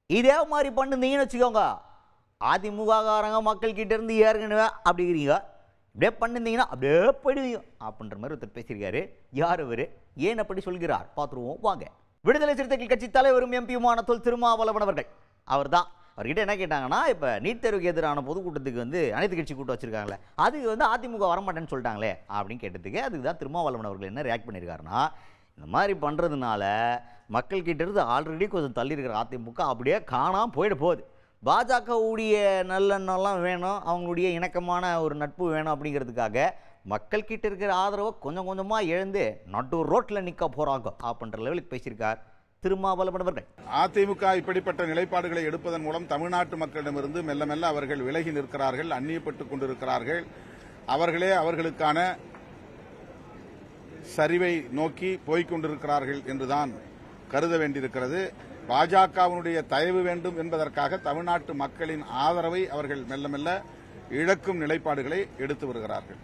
இதே மாதிரி பண்ணுனீங்கன்னு வச்சுக்கோங்க, அதிமுககாரங்க மக்கள் கிட்ட இருந்து ஏற்கனவே அப்படிங்கிறீங்க, இப்படியே பண்ணிருந்தீங்கன்னா அப்படியே போயிடுவீங்க அப்படின்ற மாதிரி ஒருத்தர் பேசியிருக்காரு. யார் அவரு, ஏன் அப்படி சொல்கிறார் பார்த்துருவோம் வாங்க. விடுதலை சிறுத்தைகள் கட்சி தலைவரும் எம்பியுமான தொல் திருமாவளவன் அவர்கள். அவர் தான். அவர்கிட்ட என்ன கேட்டாங்கன்னா, இப்போ நீட் தேர்வுக்கு எதிரான பொதுக்கூட்டத்துக்கு அனைத்து கட்சி கூட்டம் வச்சிருக்காங்களே, அதுக்கு அதிமுக வரமாட்டேன்னு சொல்லிட்டாங்களே அப்படின்னு கேட்டதுக்கு, அதுக்கு தான் திருமாவளவன் அவர்கள் என்ன ரியாக்ட் பண்ணியிருக்காருன்னா, இந்த மாதிரி பண்ணுறதுனால மக்கள் கிட்ட இருந்து ஆல்ரெடி கொஞ்சம் தள்ளி இருக்கிற அதிமுக அப்படியே காணாமல் போயிட போகுது. பாஜகவுடைய நல்லெண்ணெல்லாம் வேணும், அவங்களுடைய இணக்கமான ஒரு நட்பு வேணும் அப்படிங்கிறதுக்காக மக்கள் கிட்ட இருக்கிற ஆதரவை கொஞ்சம் கொஞ்சமாக எழுந்து நடு ரோட்டில் நிற்க போகிறாங்க அப்படின்ற லெவலுக்கு பேசியிருக்கார் திருமாவளவன் அவர்கள். அதிமுக இப்படிப்பட்ட நிலைப்பாடுகளை எடுப்பதன் மூலம் தமிழ்நாட்டு மக்களிடமிருந்து மெல்ல மெல்ல அவர்கள் விலகி நிற்கிறார்கள், அந்நியப்பட்டுக் கொண்டிருக்கிறார்கள். அவர்களே அவர்களுக்கான சரிவை நோக்கி போய்க் கொண்டிருக்கிறார்கள் என்றுதான் கருத வேண்டியிருக்கிறது. பாஜகவினுடைய தயவு வேண்டும் என்பதற்காக தமிழ்நாட்டு மக்களின் ஆதரவை அவர்கள் மெல்ல மெல்ல இழக்கும் நிலைப்பாடுகளை எடுத்து வருகிறார்கள்.